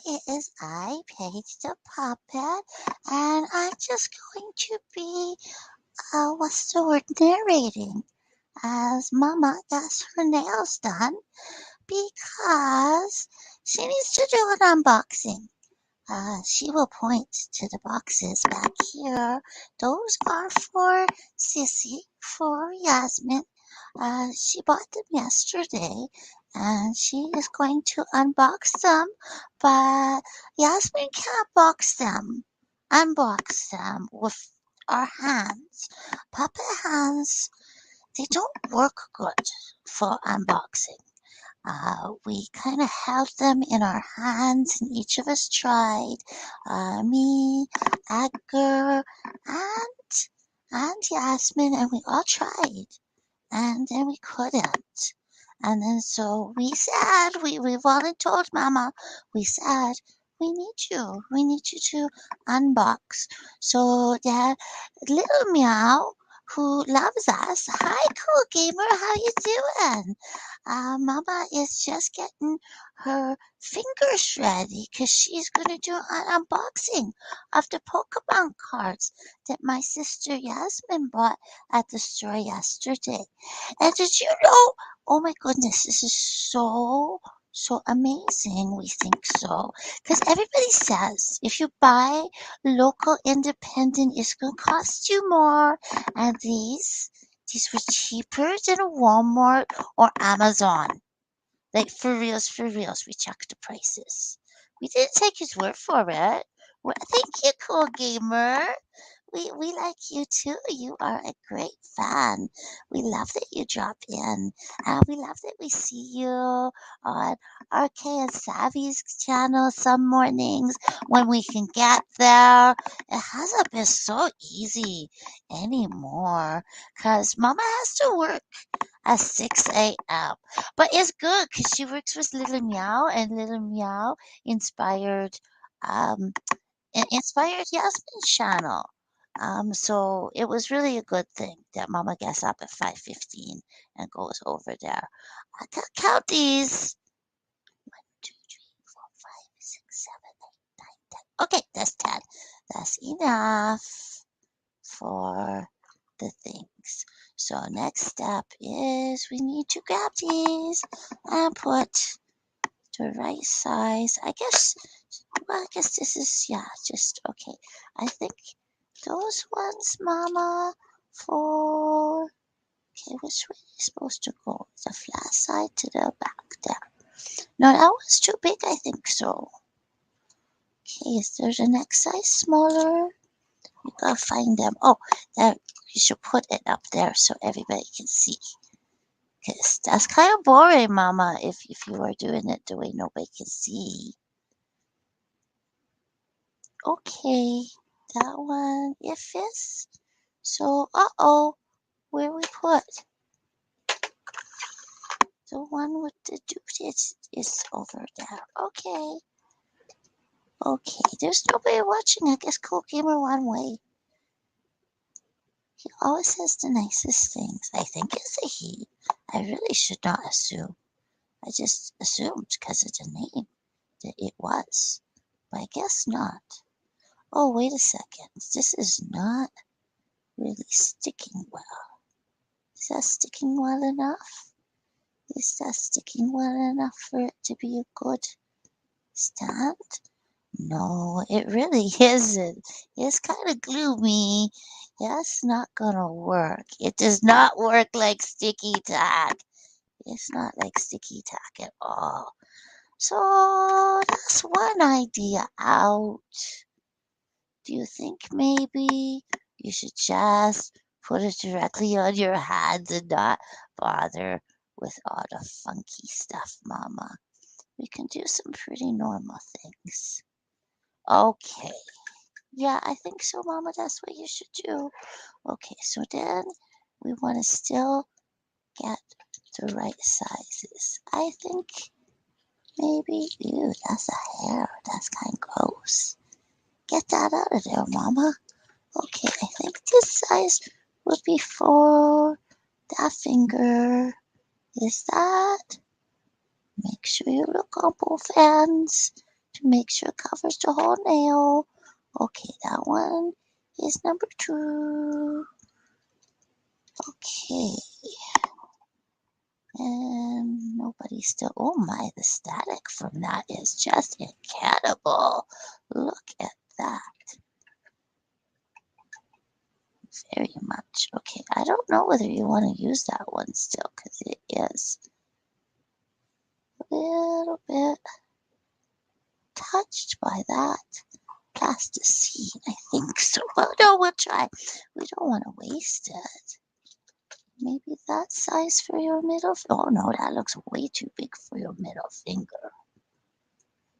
it is I, Paige the Puppet, and I'm just going to be, what's the word, narrating as Mama gets her nails done because she needs to do an unboxing. She will point to the boxes back here. Those are for Sissy, for Yasmin. She bought them yesterday and she is going to unbox them, but Yasmin can't unbox them with our hands. Puppet hands, they don't work good for unboxing. We kind of held them in our hands, and each of us tried. Me, Edgar, and Yasmin, and we all tried, and then we couldn't. And then so we said, we've already told Mama, we said, we need you to unbox. So that little meow who loves us, hi cool gamer, how you doing? Mama is just getting her fingers ready because she's gonna do an unboxing of the Pokemon cards that my sister Yasmin bought at the store yesterday. And did you know? Oh my goodness, this is so amazing. We think so. Because everybody says if you buy local independent, it's going to cost you more. And these were cheaper than a Walmart or Amazon. Like for reals, we checked the prices. We didn't take his word for it. Well, thank you, cool gamer. We like you too. You are a great fan. We love that you drop in. We love that we see you on RK and Savvy's channel some mornings when we can get there. It hasn't been so easy anymore because Mama has to work at 6 a.m. But it's good because she works with Little Meow, and Little Meow inspired um inspired Yasmin's channel. So it was really a good thing that Mama gets up at 5:15 and goes over there. I can count these. 1, 2, 3, 4, 5, 6, 7, 8, 9, 10. Okay, that's 10. That's enough for the things. So next step is we need to grab these and put the right size. I guess, well, I guess this is, yeah, just okay. I think those ones, Mama, for, okay, which way are you supposed to go? The flat side to the back there. No, that one's too big, I think so. Okay, is there the next size smaller? You gotta find them. Oh, there, you should put it up there so everybody can see. Because that's kind of boring, Mama, if you are doing it the way nobody can see. Okay, that one, it fits. So, uh-oh, where we put? The one with the dude is over there. Okay. Okay, there's nobody watching. I guess Cool Gamer one way. He always says the nicest things. I think it's a he. I really should not assume. I just assumed because of the name that it was. But I guess not. Oh, wait a second. This is not really sticking well. Is that sticking well enough? Is that sticking well enough for it to be a good stand? No, it really isn't. It's kind of gloomy. That's not gonna work. It does not work like sticky tack. It's not like sticky tack at all. So that's one idea out. Do you think maybe you should just put it directly on your hands and not bother with all the funky stuff, Mama? We can do some pretty normal things. Okay. Yeah, I think so, Mama. That's what you should do. Okay, so then we want to still get the right sizes. I think maybe, ew, that's a hair. That's kind of gross. Get that out of there, Mama. Okay, I think this size would be for that finger. Is that? Make sure you look on both ends to make sure it covers the whole nail. Okay, that one is number 2. Okay. And nobody still. Oh my, the static from that is just incredible. Look at that. Very much. Okay, I don't know whether you want to use that one still because it is a little bit touched by that plasticine, I think so. Well, no, we'll try. We don't want to waste it. Maybe that size for your middle. Oh no, that looks way too big for your middle finger.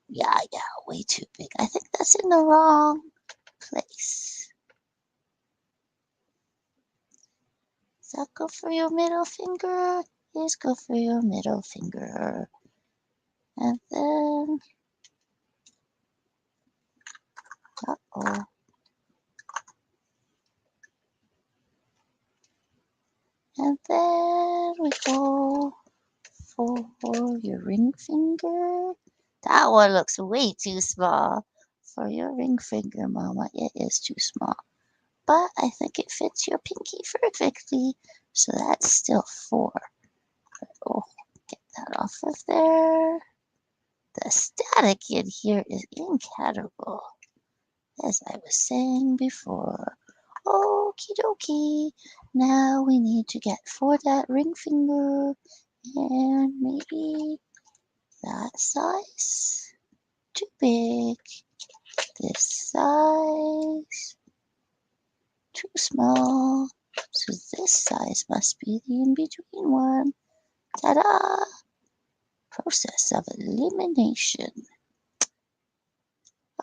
Yeah, way too big. I think that's in the wrong place. Is that good for your middle finger? Is good for your middle finger. And then, uh-oh. And then we go for your ring finger. That one looks way too small for your ring finger, Mama. It is too small. But I think it fits your pinky perfectly. So that's still 4. Oh, get that off of there. The static in here is incredible. As I was saying before. Okie dokie. Now we need to get for that ring finger and maybe that size. Too big. This size. Too small. So this size must be the in-between one. Ta-da! Process of elimination.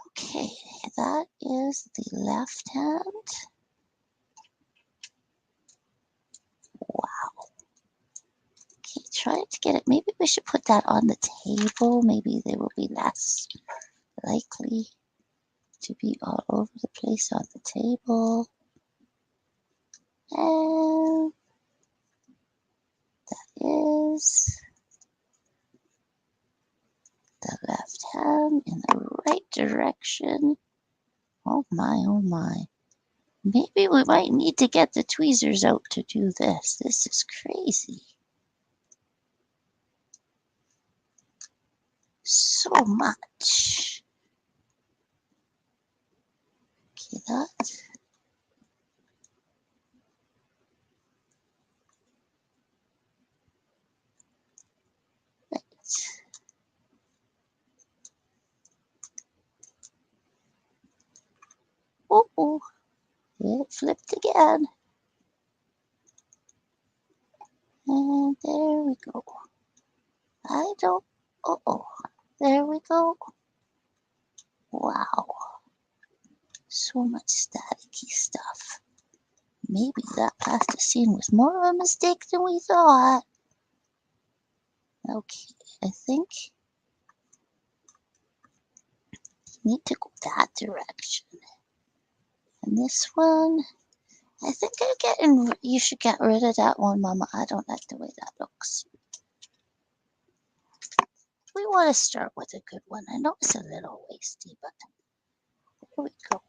Okay, that is the left hand. Wow. Okay, try to get it. Maybe we should put that on the table. Maybe they will be less likely to be all over the place on the table. And that is the left hand in the right direction. Oh my, oh my. Maybe we might need to get the tweezers out to do this. This is crazy. So much. Okay, that. Right. Oh, it flipped again. And there we go. I don't. Oh, there we go. Wow. So much staticky stuff. Maybe that plasticine was more of a mistake than we thought. Okay, I think we need to go that direction. And this one, I think you should get rid of that one, Mama. I don't like the way that looks. We want to start with a good one. I know it's a little wasty, but there we go.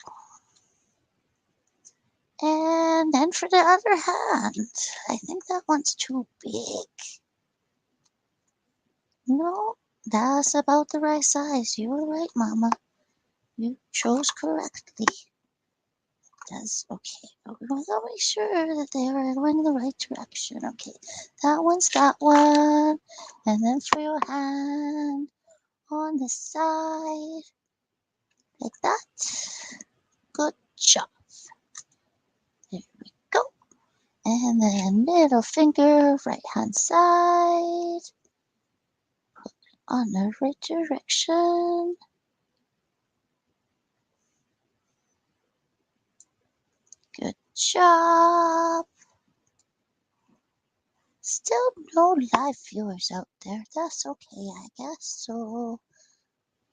And then for the other hand, I think that one's too big. No, that's about the right size. You were right, Mama. You chose correctly. That's okay. But we want to make sure that they are going the right direction. Okay, that one's that one. And then for your hand on the side, like that. Good job. There we go. And then middle finger, right hand side. Put it on the right direction. Good job. Still no live viewers out there. That's okay, I guess. So,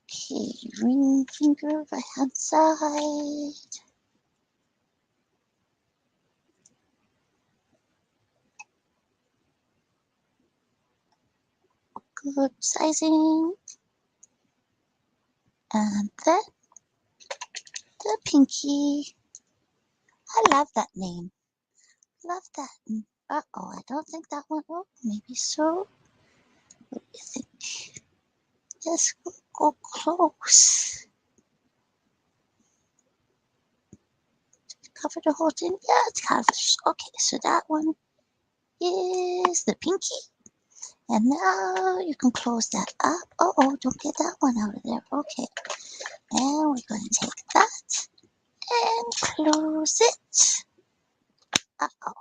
okay, ring finger, right hand side. Good sizing. And then the pinky. I love that name. Love that. Uh-oh, I don't think that one. Oh, maybe so. What do you think? Let's go close. Cover the whole thing. Yeah, it covers. Okay, so that one is the pinky. And now you can close that up. Oh, don't get that one out of there. Okay. And we're going to take that and close it. Uh-oh.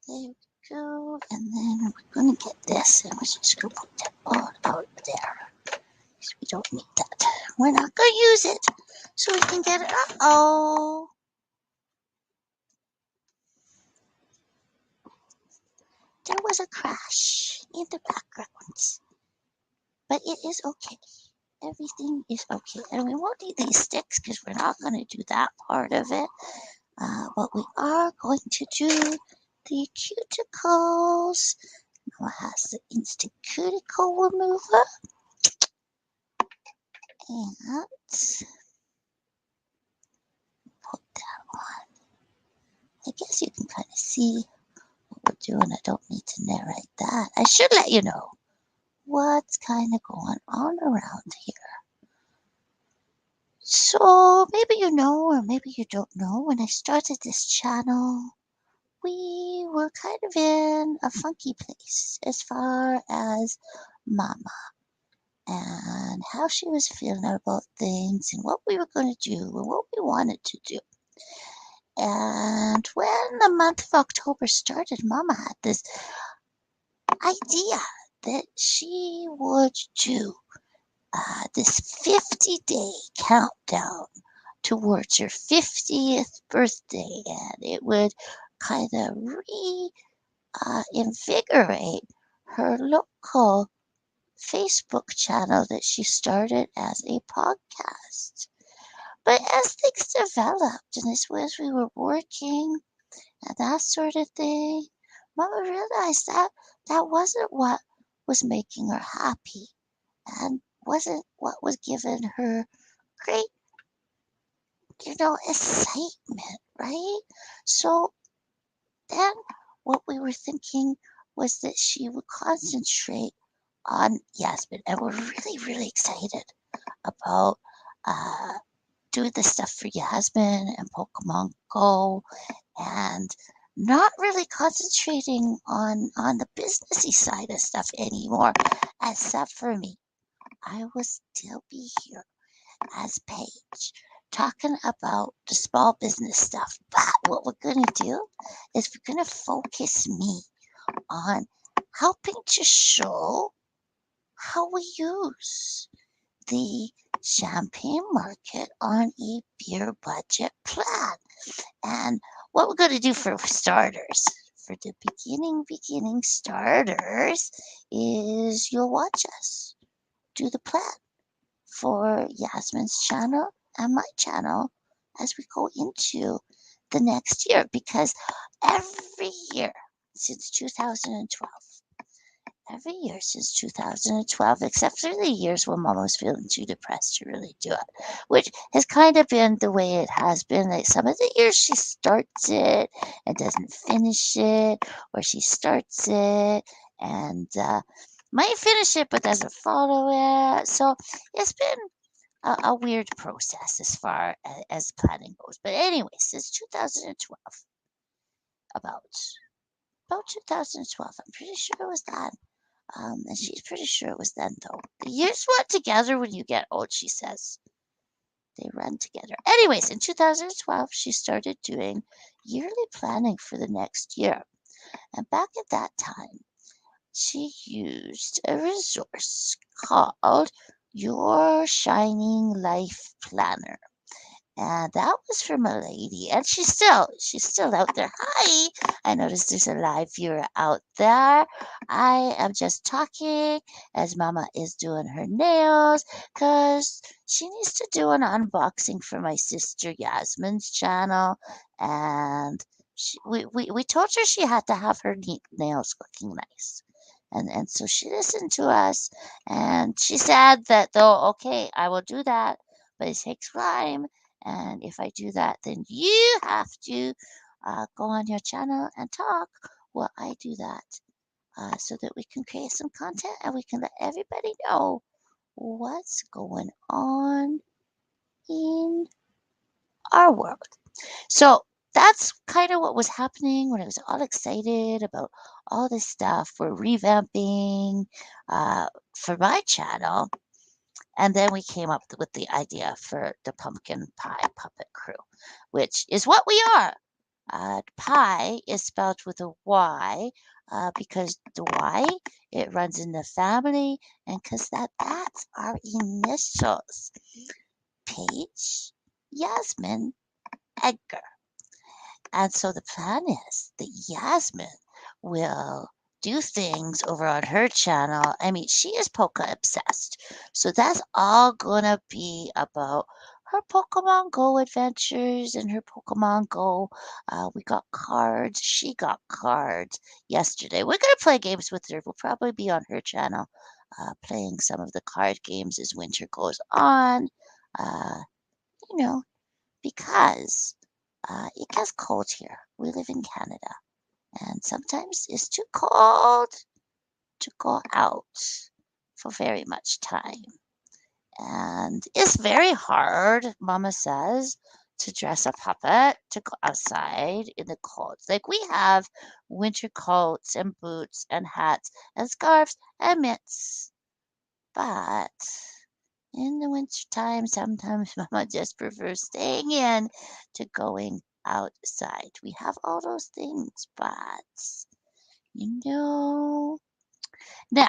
There we go. And then we're going to get this and we're just going to put that all out there. Because we don't need that. We're not going to use it. So we can get it. Uh-oh. There was a crash in the background. But it is okay. Everything is okay. And we won't need these sticks because we're not going to do that part of it. But we are going to do the cuticles. Now it has the instant cuticle remover. And put that on. I guess you can kind of see what we're doing. I don't need to narrate that. I should let you know what's kind of going on around here. So maybe you know or maybe you don't know, when I started this channel, we were kind of in a funky place as far as Mama and how she was feeling about things and what we were going to do and what we wanted to do. And when the month of October started, Mama had this idea that she would do this 50-day countdown towards her 50th birthday, and it would kind of invigorate her local Facebook channel that she started as a podcast. But as things developed and as we were working and that sort of thing, Mama realized that that wasn't what was making her happy and wasn't what was giving her great, excitement, right? So then what we were thinking was that she would concentrate on Yasmin, and we're really, really excited about doing the stuff for Yasmin and Pokemon Go, and not really concentrating on the businessy side of stuff anymore, except for me. I will still be here as Paige talking about the small business stuff. But what we're going to do is we're going to focus me on helping to show how we use the champagne market on a beer budget plan. And what we're going to do for starters, for the beginning starters, is you'll watch us do the plan for Yasmin's channel and my channel as we go into the next year. Because every year since 2012, except for the years when Mom was feeling too depressed to really do it, which has kind of been the way it has been. Like some of the years she starts it and doesn't finish it, or she starts it and might finish it but doesn't follow it. So it's been a weird process as far as planning goes. But anyway, since 2012, about 2012, I'm pretty sure it was that. And she's pretty sure it was then, though. The years run together when you get old, she says. They run together. Anyways, in 2012, she started doing yearly planning for the next year. And back at that time, she used a resource called Your Shining Life Planner. And that was from a lady, and she's still out there. Hi, I noticed there's a live viewer out there. I am just talking as Mama is doing her nails because she needs to do an unboxing for my sister Yasmin's channel, and we told her she had to have her nails looking nice. And so she listened to us, and she said that though, okay, I will do that, but it takes time. And if I do that, then you have to go on your channel and talk while I do that, so that we can create some content and we can let everybody know what's going on in our world. So that's kind of what was happening when I was all excited about all this stuff. We're revamping for my channel. And then we came up with the idea for the pumpkin pie puppet crew, which is what we are. Pie is spelled with a Y because the Y, it runs in the family, and because that's our initials. Paige, Yasmin, Edgar. And so the plan is that Yasmin will do things over on her channel. I mean, she is Poke obsessed. So that's all gonna be about her Pokemon Go adventures and her Pokemon Go. We got cards. She got cards yesterday. We're gonna play games with her. We'll probably be on her channel playing some of the card games as winter goes on. Uh, you know, because it gets cold here. We live in Canada, and sometimes it's too cold to go out for very much time. And it's very hard, Mama says, to dress a puppet to go outside in the cold. Like we have winter coats and boots and hats and scarves and mitts. But in the wintertime, sometimes Mama just prefers staying in to going outside. We have all those things, but you know. Now,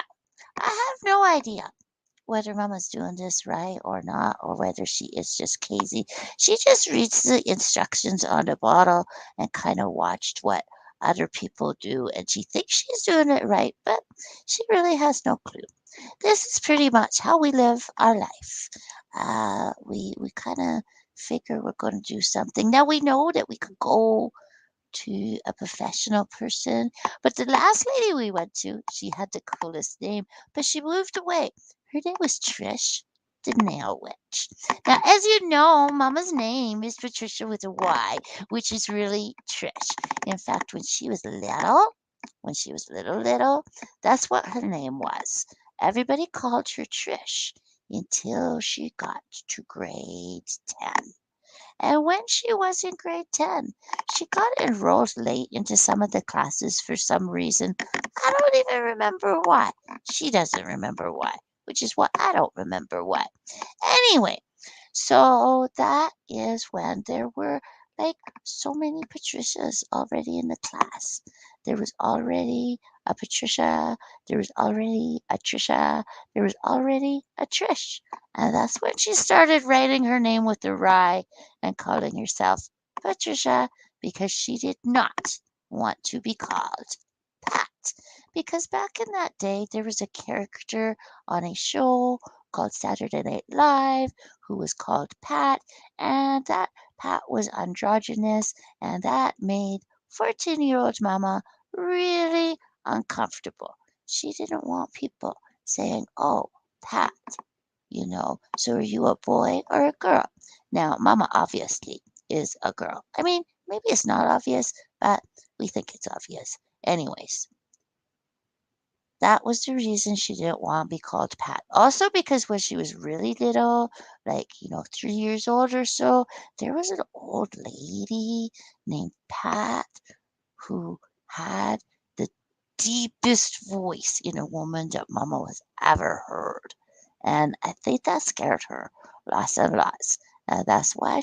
I have no idea whether Mama's doing this right or not, or whether she is just crazy. She just reads the instructions on the bottle and kind of watched what other people do, and she thinks she's doing it right, but she really has no clue. This is pretty much how we live our life. We kind of figure we're going to do something. Now we know that we could go to a professional person, but the last lady we went to, she had the coolest name, but she moved away. Her name was Trish, the nail witch. Now, as you know, Mama's name is Patricia with a Y, which is really Trish. In fact, when she was little, that's what her name was. Everybody called her Trish until she got to grade 10. And when she was in grade 10, she got enrolled late into some of the classes for some reason. I don't even remember why. She doesn't remember why, which is what I don't remember why. Anyway, so that is when there were like so many Patricias already in the class. There was already a Patricia, there was already a Trisha, there was already a Trish. And that's when she started writing her name with a Y and calling herself Patricia because she did not want to be called Pat. Because back in that day, there was a character on a show called Saturday Night Live who was called Pat, and that Pat was androgynous, and that made 14-year-old Mama really uncomfortable. She didn't want people saying, "Oh, Pat," So are you a boy or a girl? Now, Mama obviously is a girl. I mean, maybe it's not obvious, but we think it's obvious. Anyways, that was the reason she didn't want to be called Pat. Also, because when she was really little, like, 3 years old or so, there was an old lady named Pat who had the deepest voice in a woman that Mama was ever heard. And I think that scared her lots and lots. That's why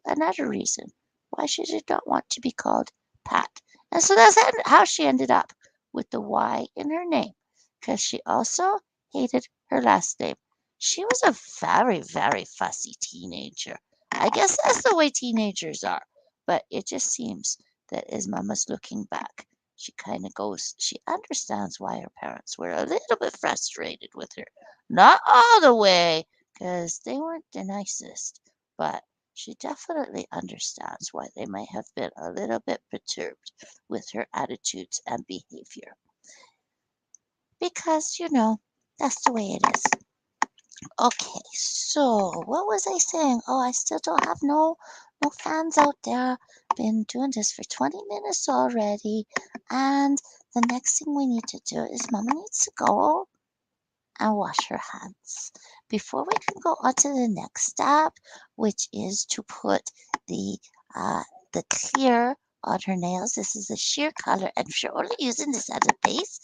another reason why she did not want to be called Pat. And so that's how she ended up with the Y in her name, because she also hated her last name. She was a very, very fussy teenager. I guess that's the way teenagers are. But it just seems that as Mama's looking back, she understands why her parents were a little bit frustrated with her. Not all the way, because they weren't the nicest, but she definitely understands why they might have been a little bit perturbed with her attitudes and behavior. because, that's the way it is. Okay, so what was I saying? Oh, I still don't have no fans out there. Been doing this for 20 minutes already. And the next thing we need to do is Mama needs to go and wash her hands before we can go on to the next step, which is to put the uh, the clear on her nails. This is the sheer color, and we're only using this as a base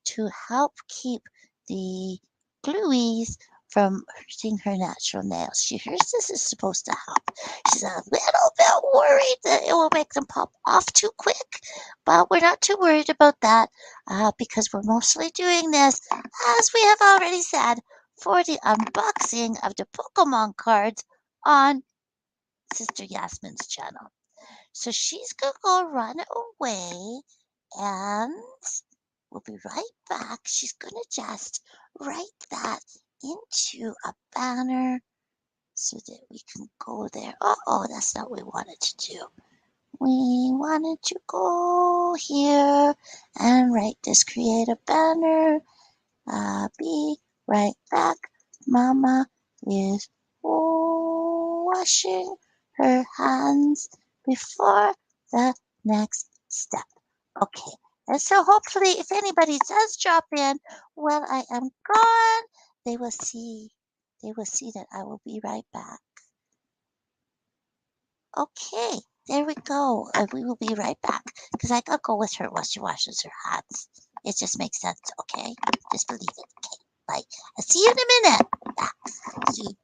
to help keep the glueies from hurting her natural nails. She hears this is supposed to help. She's a little bit worried that it will make them pop off too quick, but we're not too worried about that because we're mostly doing this, as we have already said, for the unboxing of the Pokemon cards on Sister Yasmin's channel. So she's going to go run away and we'll be right back. She's going to just write that into a banner so that we can go there. Oh, that's not what we wanted to do. We wanted to go here and write this, create a banner. I'll be right back. Mama is washing her hands before the next step. Okay, and so hopefully, if anybody does drop in while I am gone, they will see. They will see that I will be right back. Okay, there we go. We will be right back because I gotta go with her while she washes her hands. It just makes sense. Okay, just believe it. Okay, bye. I'll see you in a minute. See.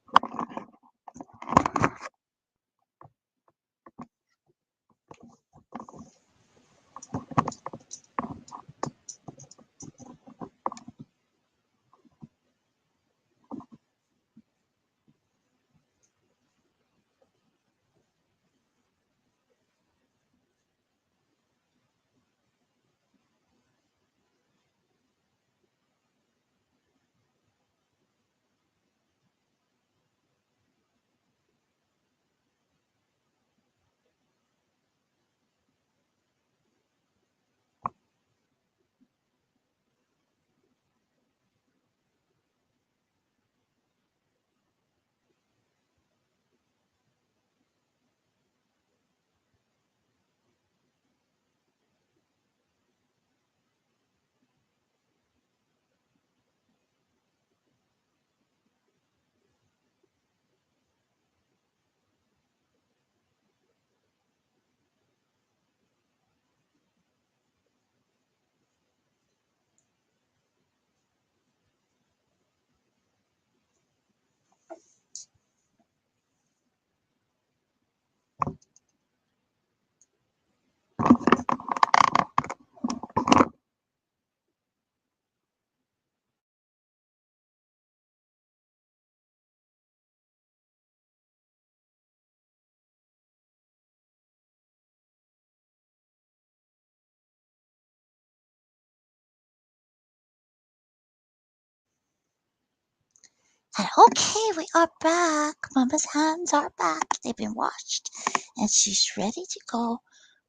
And okay, we are back. Mama's hands are back. They've been washed, and she's ready to go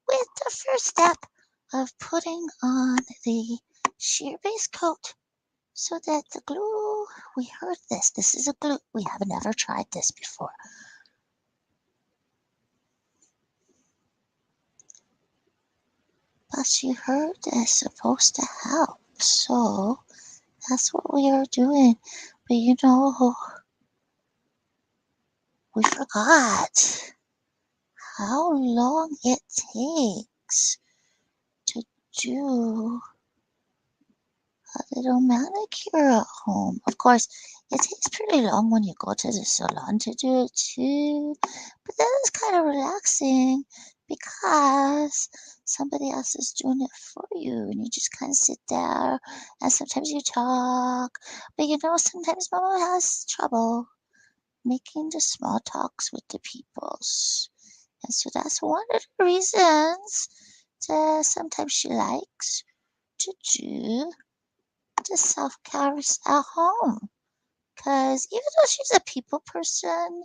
with the first step of putting on the sheer base coat so that the glue. We heard this. This is a glue. We have never tried this before. But she heard it's supposed to help, so that's what we are doing. But we forgot how long it takes to do a little manicure at home. Of course, it takes pretty long when you go to the salon to do it too, but then it's kind of relaxing because somebody else is doing it for you and you just kind of sit there and sometimes you talk. But sometimes Mama has trouble making the small talks with the peoples. And so that's one of the reasons that sometimes she likes to do the self care at home. Because even though she's a people person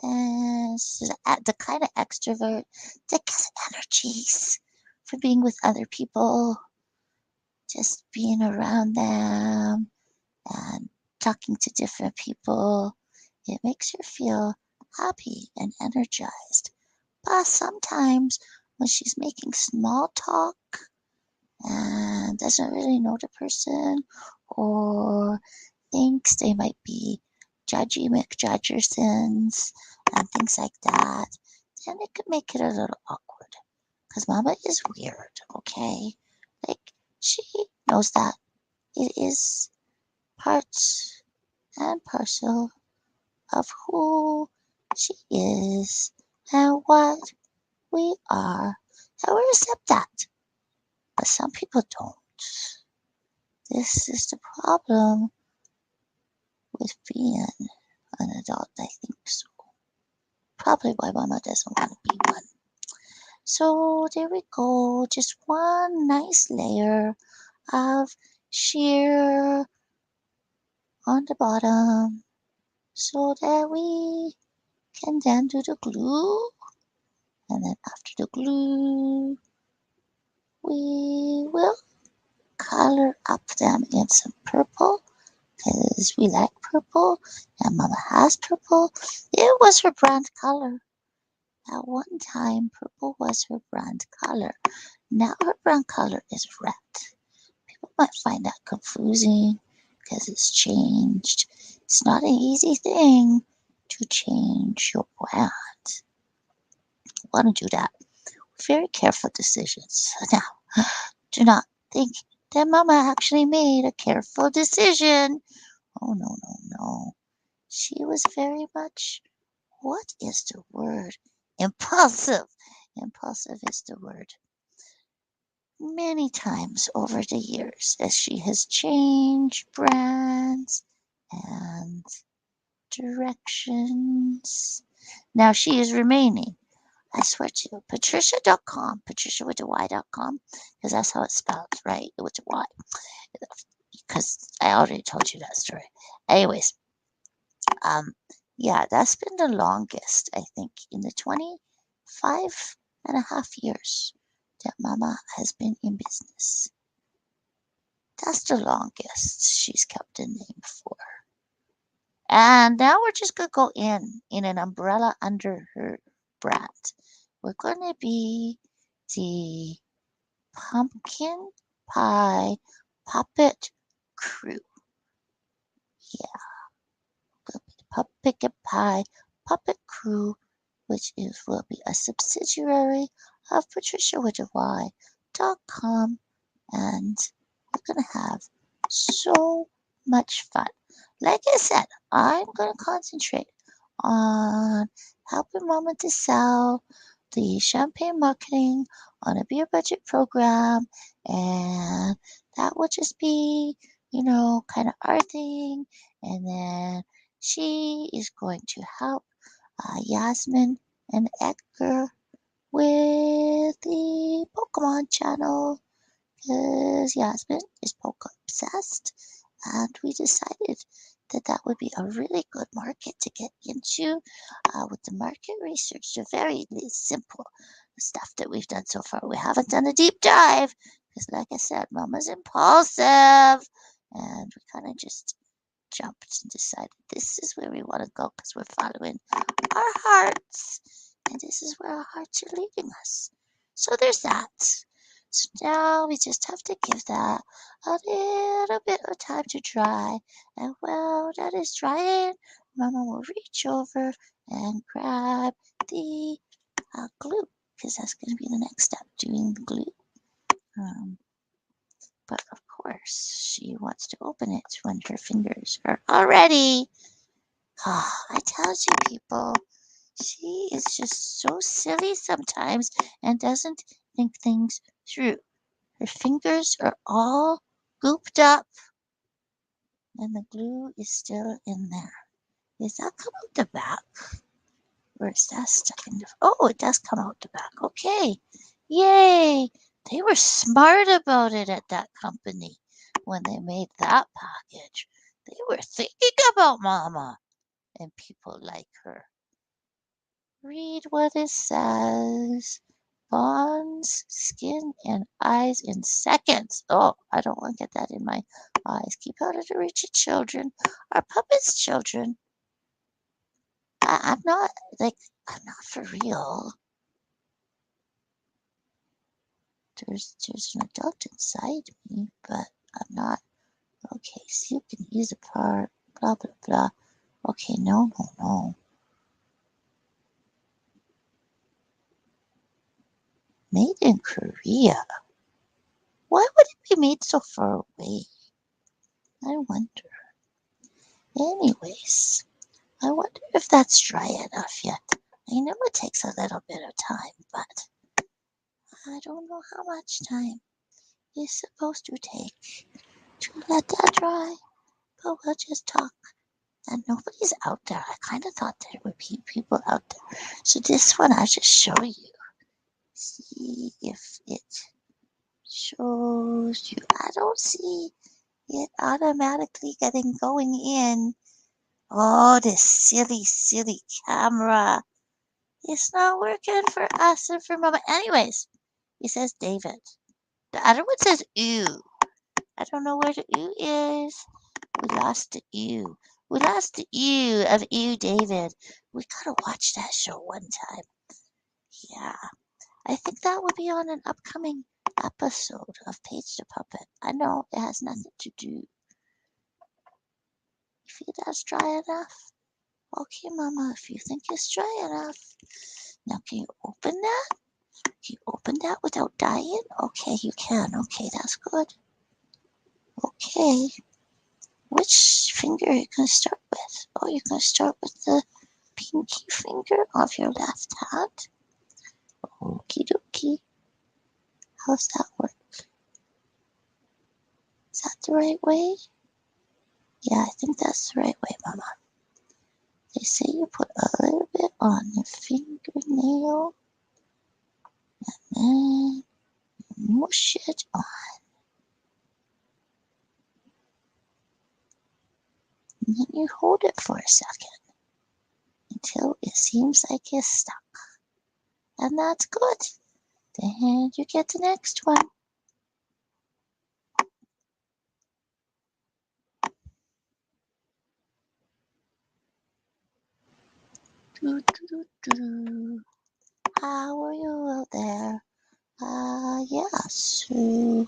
and she's the kind of extrovert that gets energies for being with other people, just being around them and talking to different people, it makes her feel happy and energized. But sometimes when she's making small talk and doesn't really know the person or thinks they might be judgy McJudgersons and things like that, then it could make it a little awkward. Because Mama is weird, okay? Like, she knows that it is part and parcel of who she is and what we are. And we accept that. But some people don't. This is the problem with being an adult, I think so. Probably why Mama doesn't want to be one. So there we go. Just one nice layer of sheer on the bottom so that we can then do the glue. And then after the glue, we will color up them in some purple because we like purple and Mama has purple. It was her brand color. At one time, purple was her brand color. Now her brand color is red. People might find that confusing because it's changed. It's not an easy thing to change your brand. You want to do that. Very careful decisions. Now, do not think that Mama actually made a careful decision. Oh, no, no, no. She was very much, what is the word? Impulsive. Impulsive is the word. Many times over the years as she has changed brands and directions. Now she is remaining, I swear to you, Patricia.com, Patricia with a Y.com, because that's how it's spelled, right? With a Y. Because I already told you that story. Anyways, um, yeah, that's been the longest, I think, in the 25 and a half years that Mama has been in business. That's the longest she's kept the name for. And now we're just going to go in an umbrella under her brand. We're going to be the Pumpkin Pie Puppet Crew. Yeah, we'll be the Pumpkin Pie Puppet Crew, which will be a subsidiary of Patricia with a Y.com. And we're going to have so much fun. Like I said, I'm going to concentrate on helping Mama to sell the champagne marketing on a beer budget program. And that will just be, kind of our thing. And then she is going to help Yasmin and Edgar with the Pokemon channel because Yasmin is Poke obsessed, and we decided that that would be a really good market to get into with the market research, the very simple stuff that we've done so far. We haven't done a deep dive because, like I said, Mama's impulsive, and we kind of just jumped and decided this is where we want to go because we're following our hearts, and this is where our hearts are leading us. So there's that. So now we just have to give that a little bit of time to dry. And while that is drying, Mama will reach over and grab the glue because that's going to be the next step, doing the glue. But of course, she wants to open it when her fingers are all ready. I tell you, people, she is just so silly sometimes and doesn't think things through. Her fingers are all gooped up and the glue is still in there. Does that come out the back? Or is that stuck in the... Oh, it does come out the back. Okay. Yay. They were smart about it at that company when they made that package. They were thinking about Mama and people like her. Read what it says. bonds, skin, and eyes in seconds. Oh, I don't want to get that in my eyes. Keep out of the reach of children. Are puppets children? I'm not, like, I'm not for real. There's an adult inside me, but I'm not. Okay, so you can use a part, blah, blah, blah. Okay, no, no, no. Made in Korea. Why would it be made so far away? I wonder. Anyways, I wonder if that's dry enough yet. I know it takes a little bit of time, but I don't know how much time it's supposed to take to let that dry. But we'll just talk. And nobody's out there. I kind of thought there would be people out there. So this one I'll just show you. See if it shows you. I don't see it automatically getting going in. Oh, this silly, silly camera. It's not working for us and for Mama. Anyways, it says David. The other one says ew. I don't know where the ew is. We lost the ew. We lost the ew of ew David. We gotta watch that show one time. Yeah. I think that would be on an upcoming episode of Page the Puppet. I know it has nothing to do. You feel that's dry enough? Okay, Mama, if you think it's dry enough. Now, can you open that? Can you open that without dying? Okay, you can. Okay, that's good. Okay. Which finger are you going to start with? Oh, you're going to start with the pinky finger of your left hand. Okie dokie. How's that work? Is that the right way? Yeah, I think that's the right way, Mama. They say you put a little bit on your fingernail and then mush it on. And then you hold it for a second until it seems like it's stuck. And that's good. Then you get the next one. Do, do, do, do. How are you out there? Yeah, so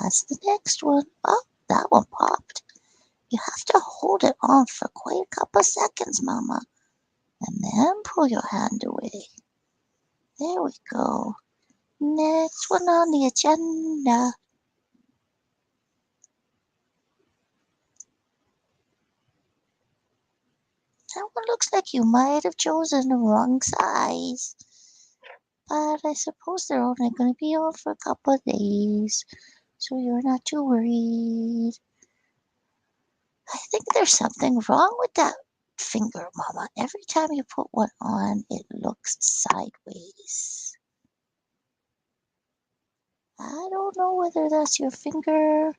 that's the next one. Oh, that one popped. You have to hold it on for quite a couple of seconds, Mama, and then pull your hand away. There we go. Next one on the agenda. That one looks like you might have chosen the wrong size. But I suppose they're only going to be on for a couple of days, so you're not too worried. I think there's something wrong with that finger, Mama. Every time you put one on, it looks sideways. I don't know whether that's your finger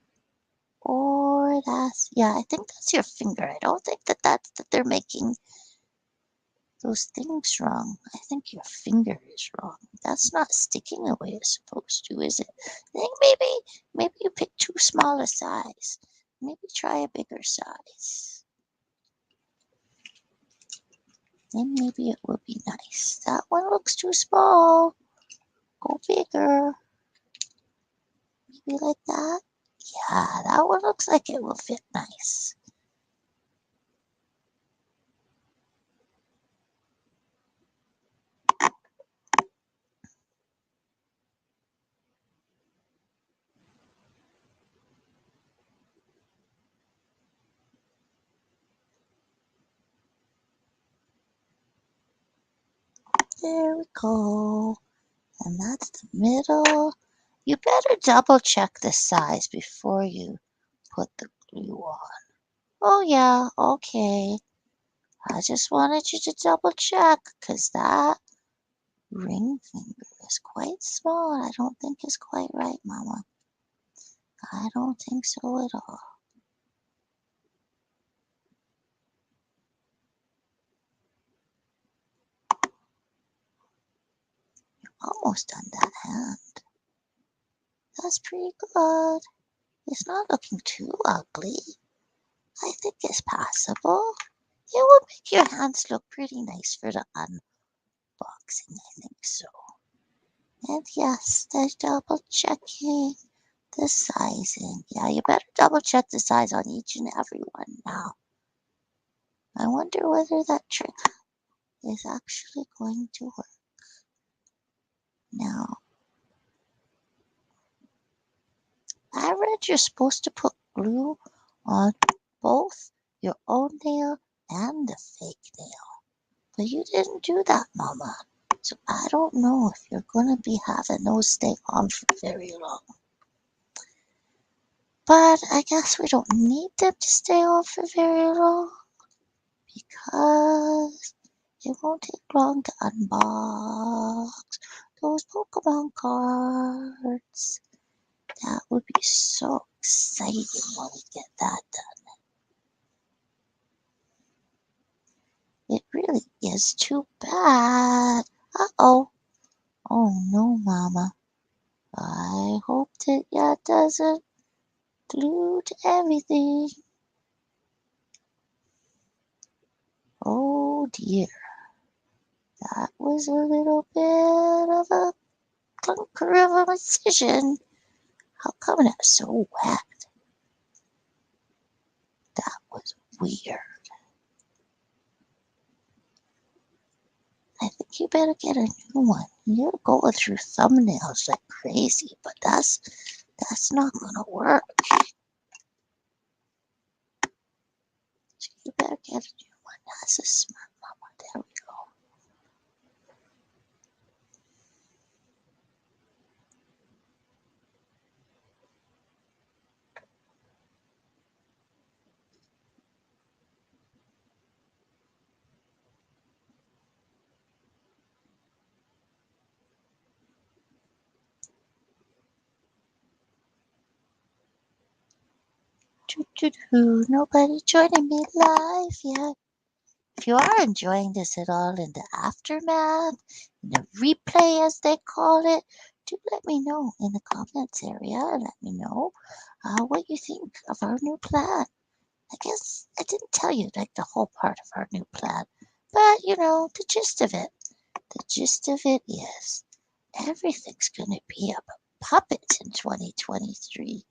or that's, yeah, I think that's your finger. I don't think that they're making those things wrong. I think your finger is wrong. That's not sticking the way it's supposed to, is it? I think maybe you picked too small a size. Maybe try a bigger size. Then maybe it will be nice. That one looks too small. Go bigger. Maybe like that. Yeah, that one looks like it will fit nice. There we go. And that's the middle. You better double check the size before you put the glue on. Oh yeah, okay. I just wanted you to double check because that ring finger is quite small. I don't think it's quite right, Mama. I don't think so at all. Almost done that hand. That's pretty good. It's not looking too ugly. I think it's passable. It will make your hands look pretty nice for the unboxing, I think so. And yes, there's double checking the sizing. Yeah, you better double check the size on each and every one now. I wonder whether that trick is actually going to work. Now, I read you're supposed to put glue on both your own nail and the fake nail. But you didn't do that, Mama. So I don't know if you're going to be having those stay on for very long. But I guess we don't need them to stay on for very long because it won't take long to unbox those Pokemon cards. That would be so exciting when we get that done. It really is too bad. Uh-oh. Oh no, Mama. I hope that doesn't glue to everything. Oh dear. That was a little bit of a clunker of a decision. How come that's so wet? That was weird. I think you better get a new one. You're going through thumbnails like crazy, but that's not gonna work. So you better get a new one. That's a smart Mama. There we go. Nobody joining me live yet. If you are enjoying this at all in the aftermath, in the replay as they call it, do let me know in the comments area. Let me know what you think of our new plan. I guess I didn't tell you like the whole part of our new plan, but the gist of it. The gist of it is everything's going to be a puppet in 2023.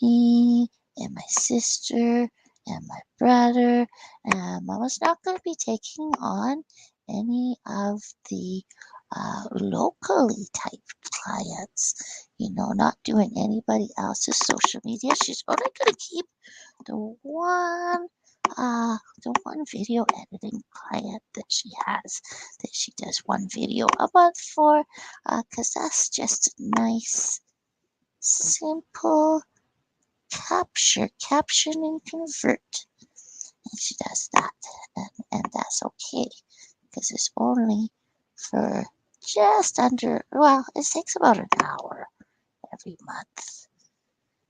Me and my sister and my brother. And Mama's not going to be taking on any of the locally type clients, not doing anybody else's social media. She's only going to keep the one video editing client that she has, that she does one video a month for, because that's just nice, simple caption and convert. And she does that, and that's okay, because it's only for just under, well, it takes about an hour every month.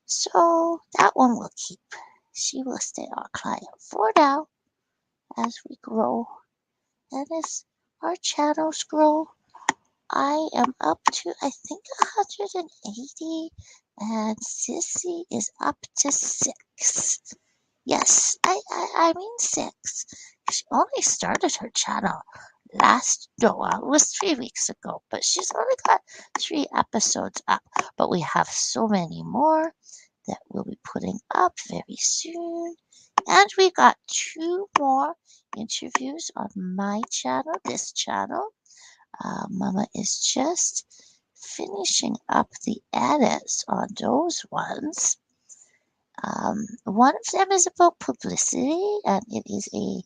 So that one will keep. She will stay our client for now as we grow. And as our channels grow, I am up to, I think, 180, and Sissy is up to 6. Yes, I mean 6. She only started her channel it was 3 weeks ago, but she's only got 3 episodes up. But we have so many more that we'll be putting up very soon. And we got 2 more interviews on my channel, this channel. Mama is just finishing up the edits on those ones. One of them is about publicity, and it is a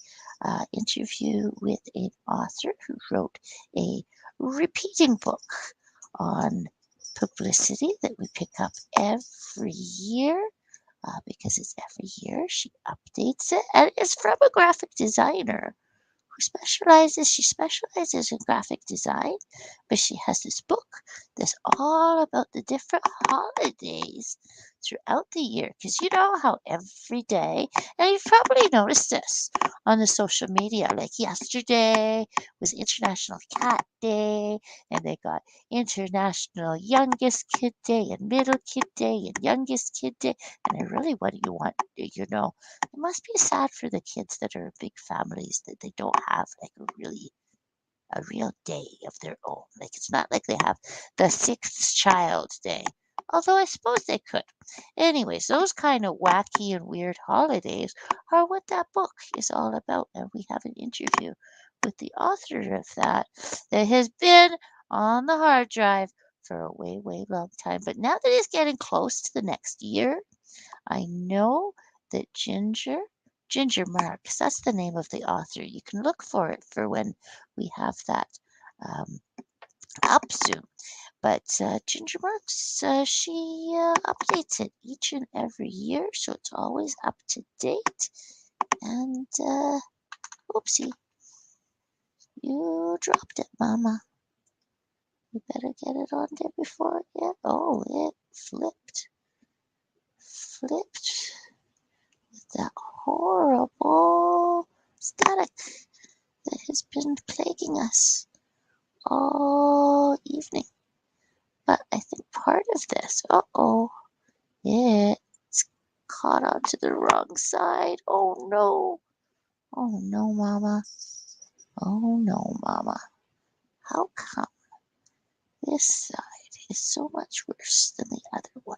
interview with an author who wrote a repeating book on publicity that we pick up every year, because it's every year she updates it, and it's from a graphic designer who she specializes in graphic design, But she has this book that's all about the different holidays throughout the year. Because you know how every day, and you've probably noticed this on the social media, like yesterday was International Cat Day, and they got International Youngest Kid Day, and Middle Kid Day, and Youngest Kid Day. And I really, what do you want? It must be sad for the kids that are big families that they don't have like a real day of their own. Like it's not like they have the sixth child day. Although I suppose they could. Anyways, those kind of wacky and weird holidays are what that book is all about. And we have an interview with the author of that has been on the hard drive for a way, way long time. But now that it's getting close to the next year, I know that Ginger Marks, that's the name of the author. You can look for it for when we have that um, up soon. But Ginger Marks, she updates it each and every year, so it's always up to date. And oopsie, you dropped it, Mama. You better get it on there before it flipped with that horrible static that has been plaguing us all evening. But I think part of this, it's caught onto the wrong side. Oh no. Oh no, Mama. Oh no, Mama. How come this side is so much worse than the other one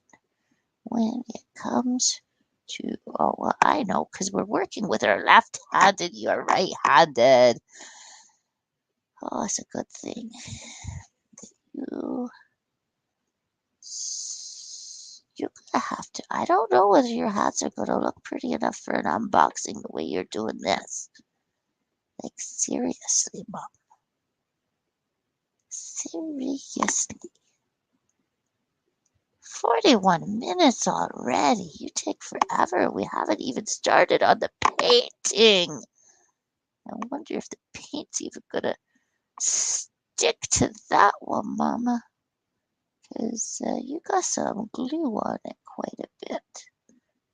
when it comes to, oh, well, I know, because we're working with our left-handed, you're right-handed. Oh, it's a good thing that you're gonna have to. I don't know whether your hats are gonna look pretty enough for an unboxing the way you're doing this. Like, seriously, Mom. Seriously. 41 minutes already. You take forever. We haven't even started on the painting. I wonder if the paint's even gonna stick to that one, Mama. Because you got some glue on it quite a bit.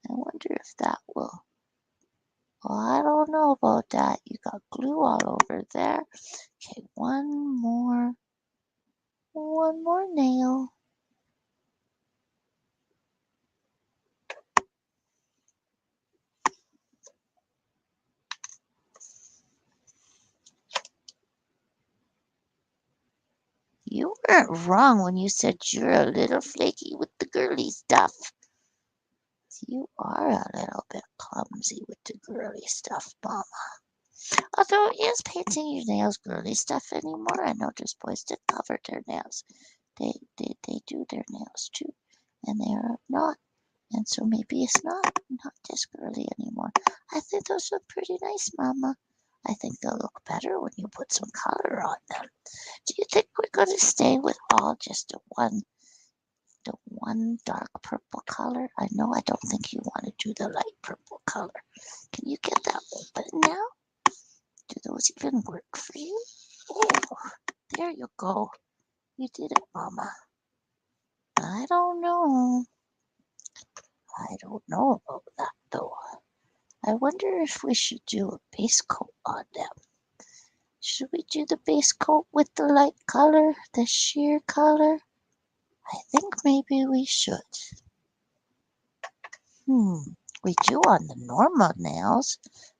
I wonder if that will. Well, I don't know about that. You got glue all over there. Okay, one more nail. You weren't wrong when you said you're a little flaky with the girly stuff. You are a little bit clumsy with the girly stuff, Mama. Although, is painting your nails girly stuff anymore? I know there's boys that cover their nails. They do their nails too, and they are not. And so maybe it's not this girly anymore. I think those look pretty nice, Mama. I think they'll look better when you put some color on them. Do you think we're going to stay with all just the one dark purple color? I know I don't think you want to do the light purple color. Can you get that open now? Do those even work for you? Oh, there you go. You did it, Mama. I don't know. I don't know about that, though. I wonder if we should do a base coat on them. Should we do the base coat with the light color, the sheer color? I think maybe we should. We do on the normal nails,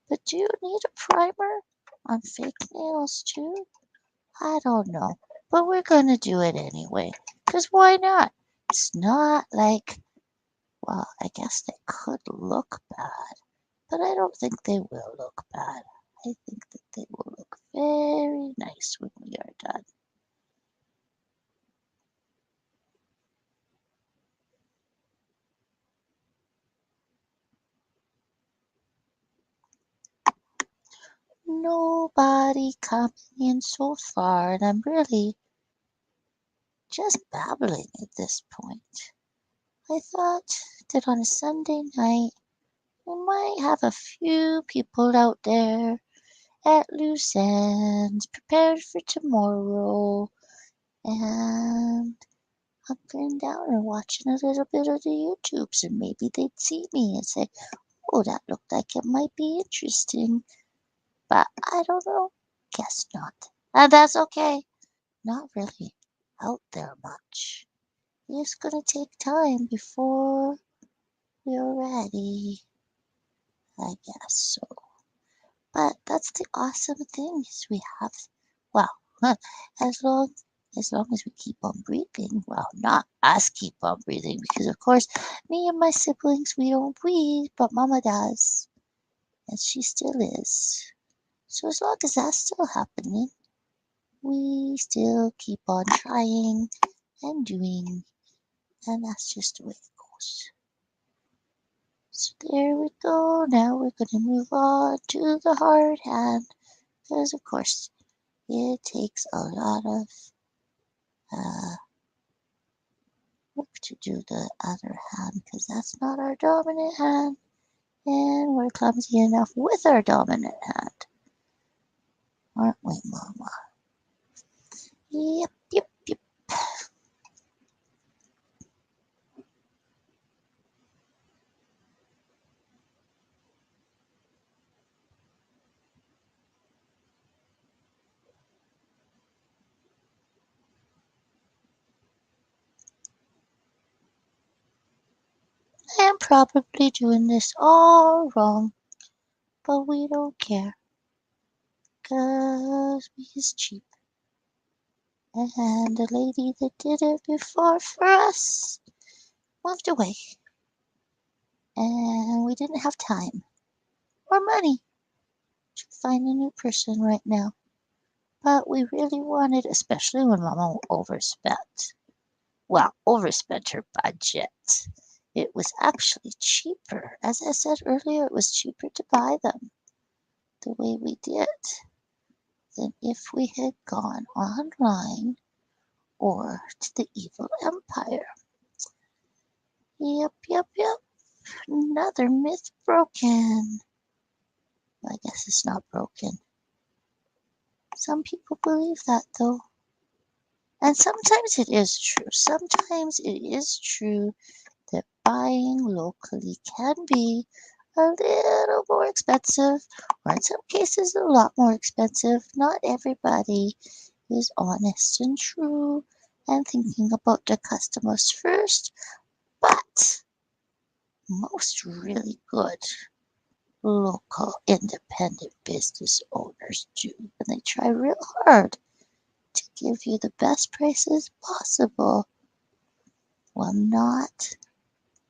but do you need a primer on fake nails too? I don't know, but we're gonna do it anyway, 'cause why not? It's not like, well, I guess they could look bad, but I don't think they will look bad. I think that they will look very nice when we are done. Nobody coming in so far, and I'm really just babbling at this point. I thought that on a Sunday night we might have a few people out there at loose ends, prepared for tomorrow, and hunkering down and watching a little bit of the YouTubes, and maybe they'd see me and say, "Oh, that looked like it might be interesting," but I don't know. Guess not. And that's okay. Not really out there much. It's gonna take time before we're ready, I guess so. But that's the awesome thing is we have, well, as long as we keep on breathing. Well, not us keep on breathing because of course me and my siblings we don't breathe, but Mama does, and she still is. So as long as that's still happening, we still keep on trying and doing, and that's just the way it goes. So there we go. Now we're going to move on to the hard hand because, of course, it takes a lot of uh, work to do the other hand because that's not our dominant hand, and we're clumsy enough with our dominant hand, aren't we, Mama? Yep, yep, yep. I am probably doing this all wrong, but we don't care because we is cheap. And the lady that did it before for us moved away, and we didn't have time or money to find a new person right now. But we really wanted, especially when Mama overspent. Well, overspent her budget. It was actually cheaper. As I said earlier, it was cheaper to buy them the way we did than if we had gone online or to the evil empire. Yep, yep, yep. Another myth broken. I guess it's not broken. Some people believe that though. And sometimes it is true. Sometimes it is true that buying locally can be a little more expensive, or in some cases, a lot more expensive. Not everybody is honest and true and thinking about the customers first, but most really good local independent business owners do, and they try real hard to give you the best prices possible while not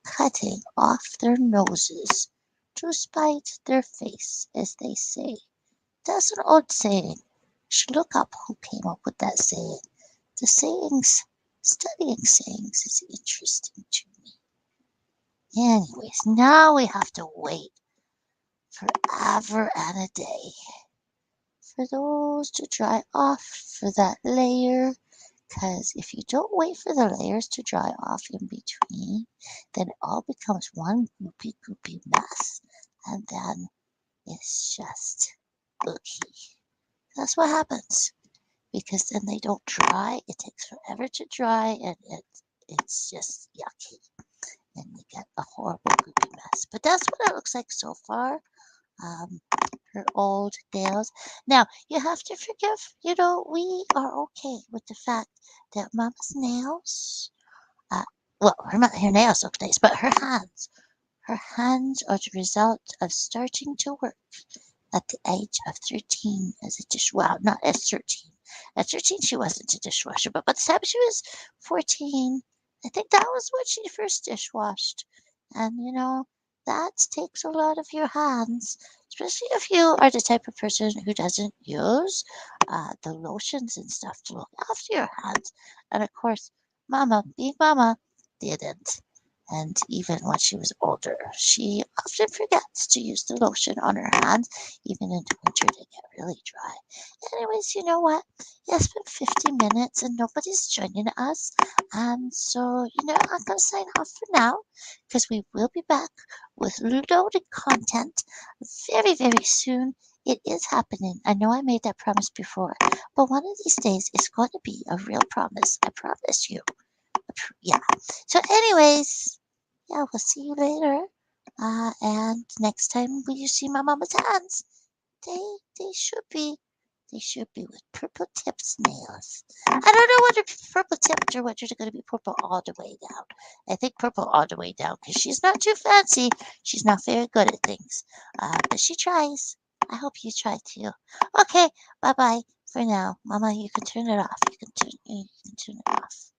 cutting off their noses to spite their face, as they say. That's an old saying. You should look up who came up with that saying. The sayings, studying sayings is interesting to me. Anyways, now we have to wait forever and a day for those to dry off for that layer. Because if you don't wait for the layers to dry off in between, then it all becomes one goopy mess. And then it's just icky. That's what happens. Because then they don't dry. It takes forever to dry and it's just yucky. And you get a horrible goopy mess. But that's what it looks like so far. Her old nails. Now, you have to forgive, we are okay with the fact that Mama's nails, uh, well, her nails look nice, but her hands are the result of starting to work at the age of 13 as a well, not at 13. At 13, she wasn't a dishwasher, but by the time she was 14, I think that was when she first dishwashed. And, that takes a lot of your hands, especially if you are the type of person who doesn't use the lotions and stuff to look after your hands. And of course, Mama, being Mama, didn't. And even when she was older, she often forgets to use the lotion on her hands, even in the winter they get really dry. Anyways, you know what? It's been 50 minutes and nobody's joining us. And so, I'm going to sign off for now because we will be back with loaded content very, very soon It is happening. I know I made that promise before, but one of these days it's going to be a real promise. I promise you. Yeah. So, anyways, yeah, we'll see you later. And next time when you see my mama's hands, they they should be they should be with purple tips nails. I don't know whether purple tips or whether they're going to be purple all the way down. I think purple all the way down because she's not too fancy. She's not very good at things, but she tries. I hope you try too. Okay, bye bye for now, Mama. You can turn it off. You can turn it off.